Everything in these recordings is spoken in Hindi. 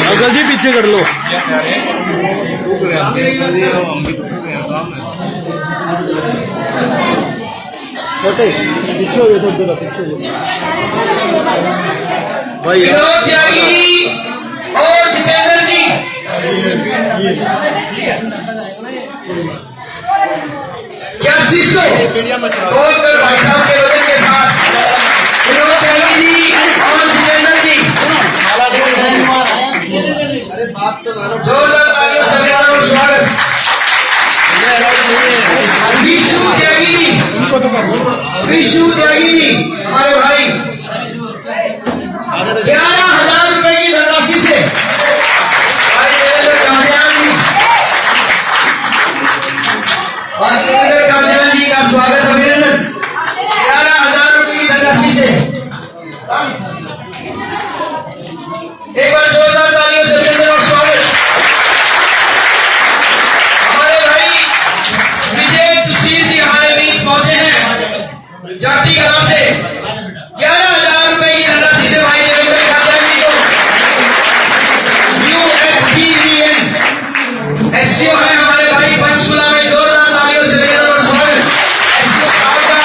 अंकल जी पीछे कर लो। छोटे पीछे हो गए, थोड़ी देर पीछे हो गए भाई। त्यागी और जितेंद्र जी क्या शीशो बोलकर भाई साहब के वजन के साथ विनोद त्यागी जी और जितेंद्र जी जोरदार तालियों से मेरा स्वागत। विशु त्यागी जी हमारे भाई 11,000 रुपए की धनराशि से भाई देवेंद्र कामयान जी और देवेंद्र कामयान जी का स्वागत अभिनंदन। 11,000 रुपए की धनराशि से एक बार जोरदार तालियों से देवेंद्र और स्वागत। हमारे भाई विजय तुषीर जी हमारे बीच पहुंचे हैं जाति कला से। 11,000 रुपए की धनराशि से भाई देवेंद्र कामयान जी को USBVN एसडीओ है हमारे भाई पंचकुला में। जोरदार तालियों से देवेंद्र और स्वागत। एसडीओ साहब का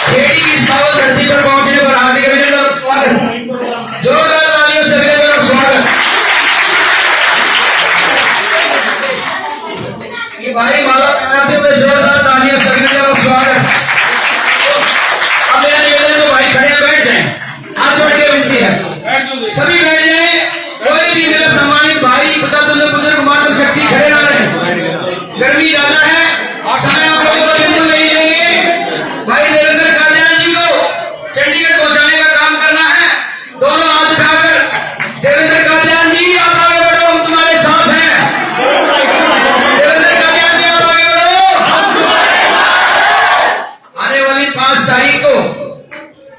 खेड़ी इस पावन धरती पर पहुंचने पर हार्दिक अभिनंदन और स्वागत। जोरदार तालियों से देवेंद्र और स्वागत। ये भाई माला पहनाते हुए जोरदार तालियों से अभिनंदन और स्वागत। अब मेरा निवेदन तो भाई खड़े बैठ जाएं, हाथ जोड़ के विनती है सभी बैठ जाएं। कोई भी मेरा सम्मानित भाई बता दो बुजुर्ग मात्र शक्ति खड़े ना रहे, गर्मी ज्यादा है और समय आप लोगों को बिल्कुल नहीं लेंगे। भाई देवेंद्र कामयान जी को चंडीगढ़ पहुंचाने का काम करना है। दोनों हाथ उठाकर देवेंद्र कामयान जी आप आगे बढ़ो, हम तुम्हारे साथ हैं। देवेंद्र कामयान जी आप आगे बढ़ो। आने वाली 5 तारीख को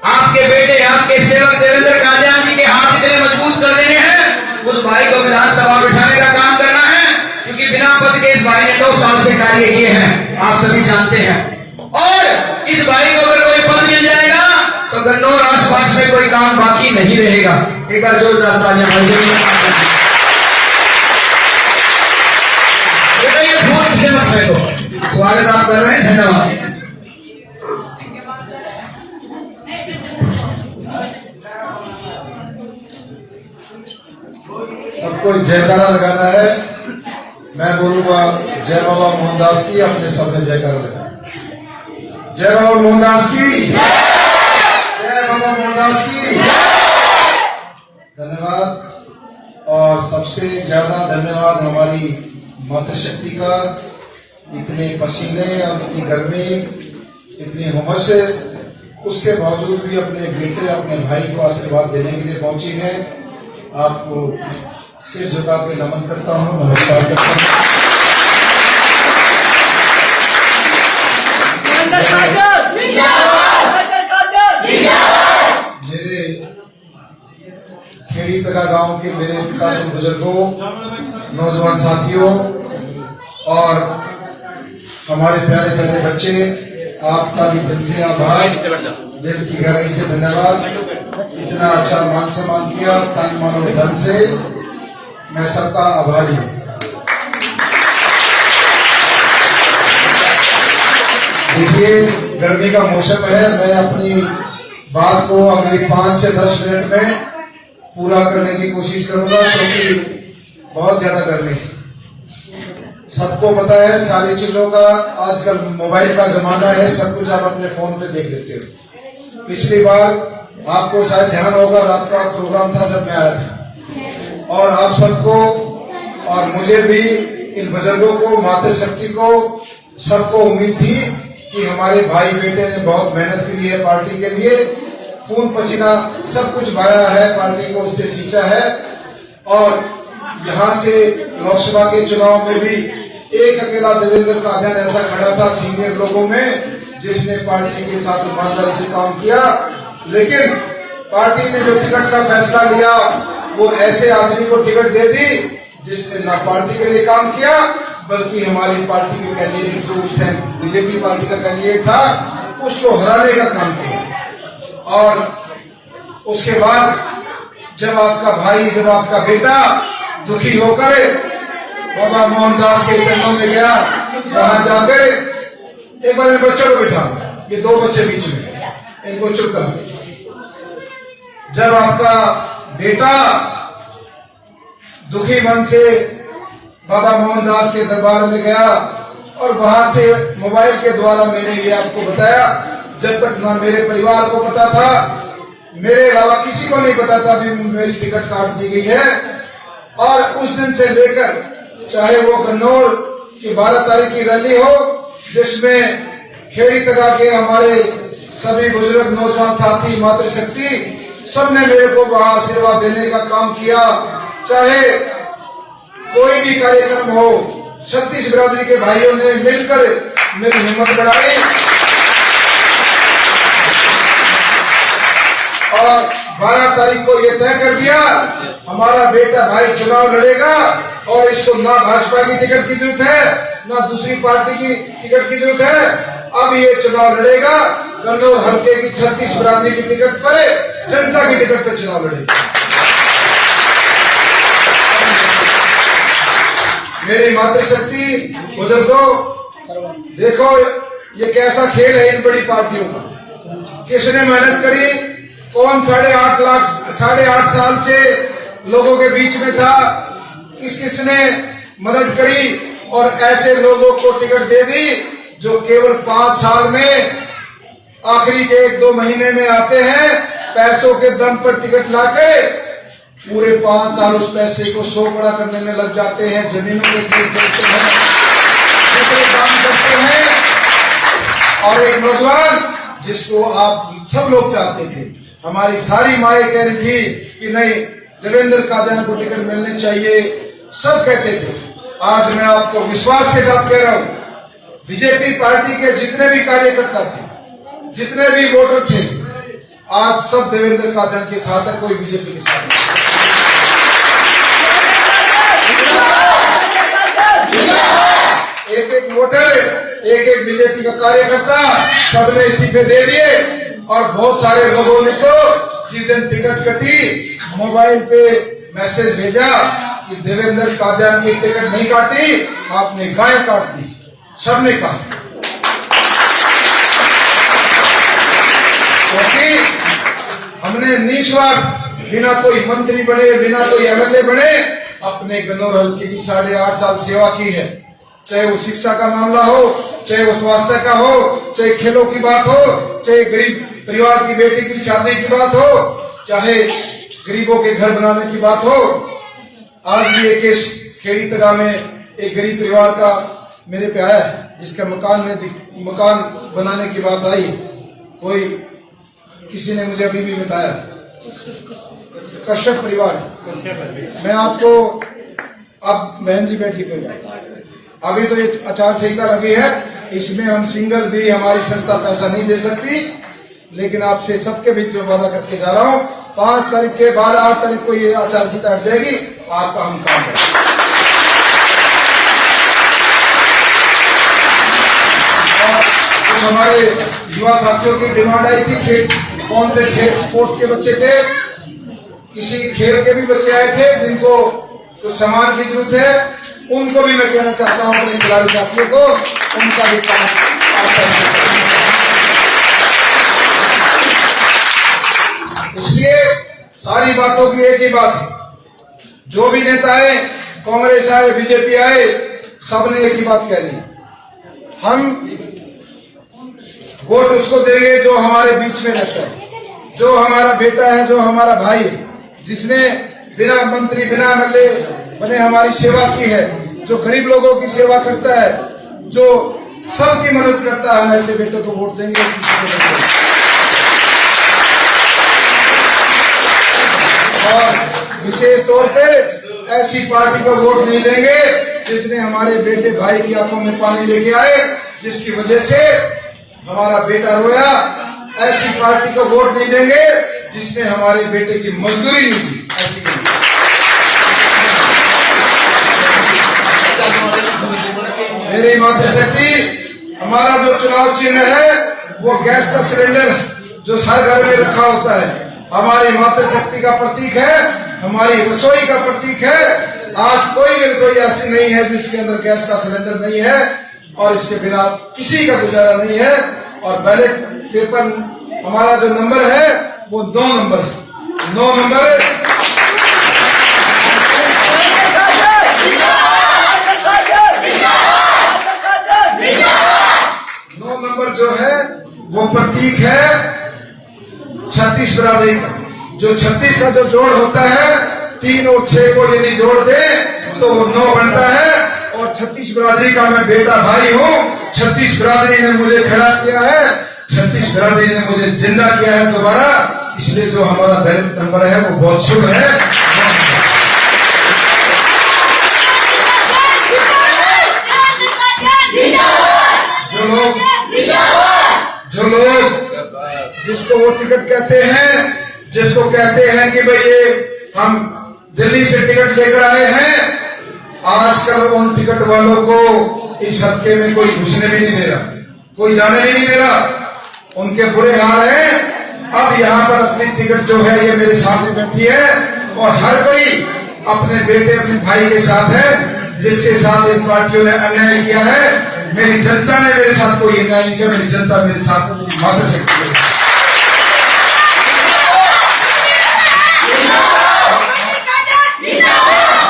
आपके बेटे आपके सेवक देवेंद्र कामयान जी के हाथ इतने मजबूत कर देने हैं, उस भाई को विधानसभा बिठाने का काम करना है। क्योंकि बिना पद के इस भाई ने 2 साल से कार्य किए हैं, आप सभी जानते हैं। और इस भाई को अगर कोई पद मिल जाएगा तो गन्नौर आसपास में कोई काम बाकी नहीं रहेगा। एक बार जोरदार तालियां ये फूल से मत फेंको। स्वागत आप कर रहे हैं, धन्यवाद। सबको जयकारा लगाना है। मैं बोलूंगा जय बाबा मोहनदास की, अपने सब ने जयकारा लगाना। जय बाबा मोहनदास की, जय बाबा मोहनदास की। धन्यवाद। और सबसे ज्यादा धन्यवाद हमारी मातृशक्ति का। इतने पसीने और इतनी गर्मी, इतनी हुमस से उसके बावजूद भी अपने बेटे अपने भाई को आशीर्वाद देने के लिए पहुंची है। आपको सिर झुका के नमन करता हूं, नमस्कार करता हूं। मेरे खेड़ी तका गांव के मेरे पिता बुजुर्गों, नौजवान साथियों और हमारे प्यारे प्यारे बच्चे, आपका भी दिल से आभार, दिल की गहराई से धन्यवाद। इतना अच्छा मान सम्मान किया तन मन और धन से, मैं सबका आभारी हूं। देखिए गर्मी का मौसम है, मैं अपनी बात को अगले 5 से 10 मिनट में पूरा करने की कोशिश करूंगा, क्योंकि बहुत ज्यादा गर्मी है। सबको पता है सारी चीजों का आजकल मोबाइल का जमाना है, सब कुछ आप अपने फोन पे देख लेते हो। पिछली बार आपको शायद ध्यान होगा, रात का प्रोग्राम था जब मैं आया था, और आप सबको और मुझे भी, इन बुजुर्गों को, मातृशक्ति को, सबको उम्मीद थी कि हमारे भाई बेटे ने बहुत मेहनत की है पार्टी के लिए, खून पसीना सब कुछ बहाया है, पार्टी को उससे सींचा है। और यहाँ से लोकसभा के चुनाव में भी एक अकेला देवेंद्र कामयान ऐसा खड़ा था सीनियर लोगों में, जिसने पार्टी के साथ ईमानदारी से काम किया। लेकिन पार्टी ने जो टिकट का फैसला लिया, वो ऐसे आदमी को टिकट दे दी जिसने ना पार्टी के लिए काम किया, बल्कि हमारी पार्टी के कैंडिडेट जो उस टाइम बीजेपी पार्टी का कैंडिडेट था, उसको हराने का काम किया। और उसके बाद जब आपका भाई, जब आपका बेटा दुखी होकर बाबा मोहनदास के चरणों में गया। वहां जाकर एक बार इन बच्चों को बिठा, ये दो बच्चे बीच में, इनको चुप करा। जब आपका बेटा दुखी मन से बाबा मोहनदास के दरबार में गया और वहां से मोबाइल के द्वारा मैंने ये आपको बताया, जब तक ना मेरे परिवार को पता था, मेरे अलावा किसी को नहीं पता था भी मेरी टिकट काट दी गई है। और उस दिन से लेकर चाहे वो कन्नौर की 12 तारीख की रैली हो, जिसमें खेड़ी तका के हमारे सभी बुजुर्ग नौजवान साथी मातृशक्ति सबने मेरे को वहां आशीर्वाद देने का काम किया। चाहे कोई भी कार्यक्रम हो, 36 बिरादरी के भाइयों ने मिलकर मेरी हिम्मत बढ़ाई और 12 तारीख को ये तय कर दिया हमारा बेटा भाई चुनाव लड़ेगा और इसको ना भाजपा की टिकट की जरूरत है, ना दूसरी पार्टी की टिकट की जरूरत है। अब ये चुनाव लड़ेगा कन्नौर हल्के की 36 बिरादरी की टिकट पर, जनता की टिकट पर चुनाव लड़ेगा। मेरी मातृशक्ति बुजुर्गों, देखो ये कैसा खेल है इन बड़ी पार्टियों का। किसने मेहनत करी, कौन 8.5 साल से लोगों के बीच में था, किसने मदद करी और ऐसे लोगों को टिकट दे दी जो केवल 5 साल में आखिरी के 1-2 महीने में आते हैं, पैसों के दम पर टिकट लाके पूरे 5 साल उस पैसे को 100 गुना करने में लग जाते हैं, जमीनों के खरीद देते हैं, दूसरे काम करते हैं। और एक नौजवान जिसको आप सब लोग चाहते थे, हमारी सारी माएं कह रही थी कि नहीं देवेंद्र कादियानी को टिकट मिलनी चाहिए, सब कहते थे। आज मैं आपको विश्वास के साथ कह रहा हूं, बीजेपी पार्टी के जितने भी कार्यकर्ता थे, जितने भी वोटर थे, आज सब देवेंद्र कादियानी के साथ है, कोई बीजेपी के साथ नहीं। एक वोटर, एक बीजेपी का कार्यकर्ता, सबने इस्तीफे दे दिए और बहुत सारे लोगों ने तो जिस दिन टिकट कटी मोबाइल पे मैसेज भेजा कि देवेंद्र कादियानी की टिकट नहीं काटी, आपने गाय काट दी। सबने कहा क्योंकि हमने निस्वार्थ, बिना कोई मंत्री बने, बिना कोई एमएलए बने, अपने कन्नौर हल्के की 8.5 साल सेवा की है। चाहे वो शिक्षा का मामला हो, चाहे वो स्वास्थ्य का हो, चाहे खेलों की बात हो, चाहे गरीब परिवार की बेटी की शादी की बात हो, चाहे गरीबों के घर बनाने की बात हो। आज भी एक केस खेड़ी तगा में एक गरीब परिवार का मेरे पे आया है, जिसका मकान बनाने की बात आई। कोई किसी ने मुझे अभी भी बताया, कश्यप परिवार। मैं आपको, अब बहन जी बैठी पे, अभी तो ये आचार संहिता लगी है, इसमें हम सिंगल भी हमारी संस्था पैसा नहीं दे सकती, लेकिन आपसे सबके बीच में वादा करके जा रहा हूं, 5 तारीख के बाद 8 तारीख को ये आचार संहिता हट जाएगी, आपका हम काम करेंगे। कुछ हमारे युवा साथियों की डिमांड आई थी कि कौन से खेल स्पोर्ट्स के बच्चे थे, किसी खेल के भी बच्चे आए थे जिनको कुछ सामान की जरूरत है, उनको भी मैं कहना चाहता हूं अपने खिलाड़ी साथियों को, उनका भी काम इसलिए सारी बातों की एक ही बात है, जो भी नेता आए, कांग्रेस आए, बीजेपी आए, सबने एक ही बात कहनी, हम वोट उसको देंगे जो हमारे बीच में रहता है, जो हमारा बेटा है, जो हमारा भाई है, जिसने बिना मंत्री बिना एमएलए बने हमारी सेवा की है, जो गरीब लोगों की सेवा करता है, जो सबकी मदद करता है, हम ऐसे बेटे को वोट देंगे। किसी को नहीं देंगे। और विशेष तौर पर ऐसी पार्टी को वोट नहीं देंगे जिसने हमारे बेटे भाई की आंखों में पानी लेके आए, जिसकी वजह से हमारा बेटा रोया। ऐसी पार्टी को वोट नहीं देंगे जिसने हमारे बेटे की मजदूरी नहीं दी। ऐसी मेरी मातृशक्ति, हमारा जो चुनाव चिन्ह है वो गैस का सिलेंडर जो हर घर में रखा होता है, हमारी मातृशक्ति का प्रतीक है, हमारी रसोई का प्रतीक है। आज कोई भी रसोई ऐसी नहीं है जिसके अंदर गैस का सिलेंडर नहीं है, और इसके बिना किसी का गुजारा नहीं है। और बैलेट पेपर हमारा जो नंबर है वो 9 नंबर है। 9 नंबर जो है वो प्रतीक है 36 बिरादरी का। जो 36 का जो जोड़ होता है, 3 और 6 को यदि जोड़ दे तो वो 9 बनता है। और 36 बिरादरी का मैं बेटा भाई हूँ। 36 बिरादरी ने मुझे खड़ा किया है, 36 बिरादरी ने मुझे जिंदा किया है दोबारा। इसलिए जो हमारा बैलेट नंबर है वो बहुत शुभ है। जो लोग जिसको वो टिकट कहते हैं, जिसको कहते हैं कि भाई ये हम दिल्ली से टिकट लेकर आए हैं, आजकल उन टिकट वालों को इस हल्के में कोई घुसने भी नहीं दे रहा, कोई जाने भी नहीं दे रहा। उनके बुरे हाल हैं। अब यहाँ पर असली टिकट जो है ये मेरे सामने बैठी है, और हर कोई अपने बेटे अपने भाई के साथ है। जिसके साथ इन पार्टियों ने अन्याय किया है, मेरी जनता ने मेरे साथ कोई अन्याय नहीं किया। मेरी जनता मेरे साथ मातृशक्ति है।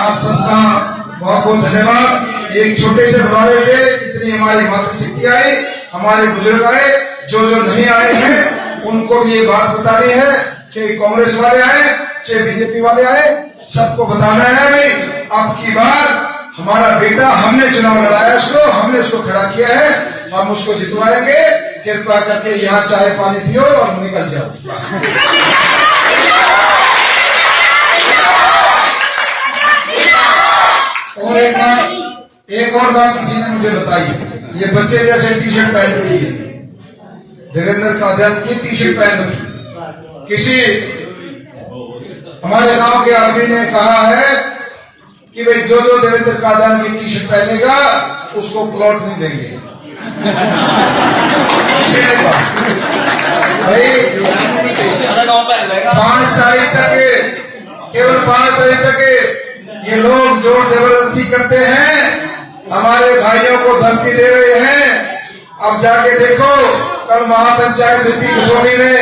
आप सबका बहुत बहुत धन्यवाद। एक छोटे से बुलावे पे इतनी हमारी मातृशक्ति आई, हमारे बुजुर्ग आए। जो नहीं आए हैं उनको भी ये बात बतानी है, चाहे कांग्रेस वाले आए चाहे बीजेपी वाले आए, सबको बताना है भाई अब की बार हमारा बेटा, हमने चुनाव लड़ाया उसको, हमने उसको खड़ा किया है, हम उसको जितवाएंगे। कृपा करके यहाँ चाय पानी पियो और निकल जाओ। और एक और बात किसी ने मुझे बताई, ये बच्चे जैसे टी शर्ट पहन रही है, देवेंद्र कादियान की टी शर्ट पहन रखी। किसी हमारे गांव के आदमी ने कहा है कि भाई जो देवेंद्र कादियान की टी शर्ट पहनेगा उसको प्लॉट नहीं देंगे। भाई 5 तारीख तक, केवल 5 तारीख तक ये लोग जोर जबरदस्ती करते हैं, हमारे भाइयों को धमकी दे रहे हैं। अब जाके देखो, कल महापंचायत हुई थी कसौली में,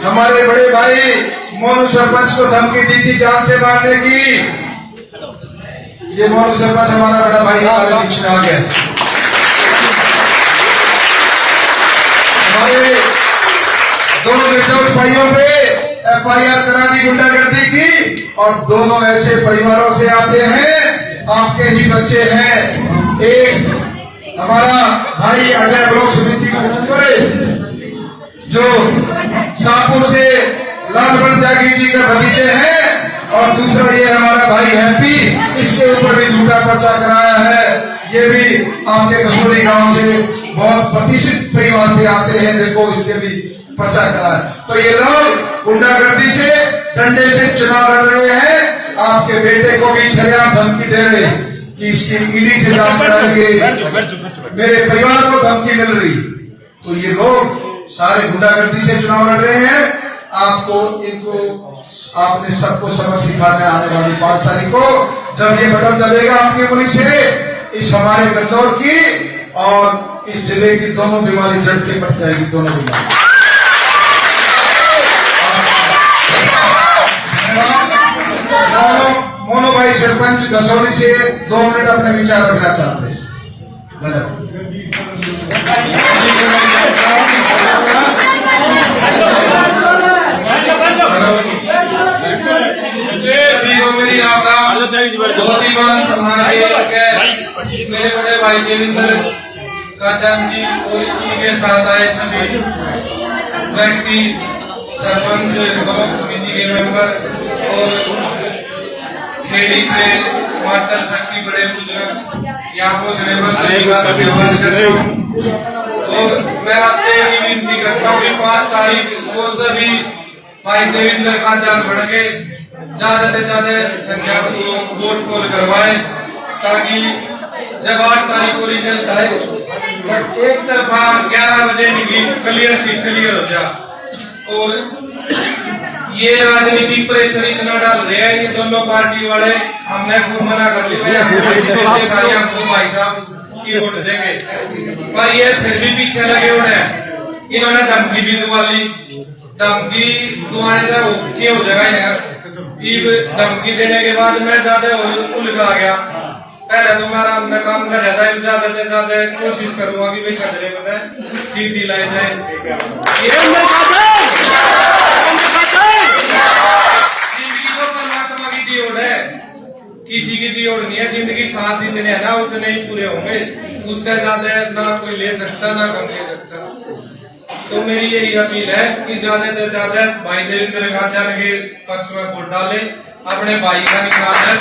हमारे बड़े भाई मोनू सरपंच को धमकी दी थी जान से मारने की। ये मोनू सरपंच हमारा बड़ा भाई हमारे बीच में आ गया। हमारे 2 निर्दोष भाइयों पे FIR करा दी गुंडागर्दी की, और दोनों ऐसे परिवारों से आते हैं, आपके ही बच्चे हैं। एक हमारा भाई अजय ब्लॉक समिति का मेंबर है, जो शाहपुर से लालबन त्यागी जी का भतीजे हैं, और दूसरा ये हमारा भाई हैप्पी, इसके ऊपर भी झूठा पर्चा कराया है। ये भी आपके कसौली गांव से बहुत प्रतिष्ठित परिवार से आते हैं, देखो इसके भी पर्चा कराया। तो ये लोग गुंडागर्दी से, डंडे से चुनाव लड़ रहे हैं। आपके बेटे को भी शरेआम धमकी दे रहे कि इसकी ईडी से जांच कराएंगे, मेरे परिवार को धमकी मिल रही। तो ये लोग सारे गुंडागर्दी से चुनाव लड़ रहे हैं। आपको इनको आपने सबको सबक सिखाना है आने वाली 5 तारीख को, जब ये बटन दबेगा आपकी उंगली से, इस हमारे गन्नौर की और इस जिले की दोनों बीमारी जड़ से कट जाएगी, दोनों बीमारी। मोनू भाई सरपंच कसौली से 2 मिनट अपने विचार रखना चाहते हैं। धन्यवाद। मेरी मेरे बड़े भाई देवेंद्र कादियान जी और इनके साथ आए सभी व्यक्ति, सरपंच, ब्लॉक समिति के मेंबर और खेड़ी से मातर शक्ति बड़े बुजुर्ग यहाँ पहुंचने पर सभी का धन्यवाद करता हूँ। और मैं आपसे ये विनती करता हूँ कि 5 तारीख को सभी भाई देवेंद्र कादियान बढ़ के ज्यादा से ज्यादा संख्या में वोट पोल करवाए, ताकि जब 8 तारीख को रिजल्ट आए एक तरफा 11 बजे निकली क्लियर सीट क्लियर हो जाए। और ये राजनीतिक प्रेशर इतना डाल रहे हैं ये दोनों पार्टी वाले। हमने खूब मना कर लिया भाई हमको भाई साहब की वोट देंगे, पर ये फिर भी पीछे लगे हुए हैं। इन्होंने धमकी भी दुआ ली, धमकी दुआने का ओके हो जाएगा। धमकी देने के बाद मैं ज्यादा उलझा गया। पहले तो मेरा हमने काम कर रहा था, ज्यादा से ज्यादा कोशिश करूंगा कि भाई खतरे में जीत दिलाई जाए। जिंदगी तो परमात्मा की दी ओर है, किसी की दी ओर नहीं है। जिंदगी सांस इतने है ना उतने ही पूरे होंगे, उससे ज्यादा ना कोई ले सकता ना कम ले सकता। तो मेरी यही अपील है कि ज्यादा से ज्यादा भाई देवेंद्र गांधी के पक्ष में वोट डाले, अपने भाई का निकाल है।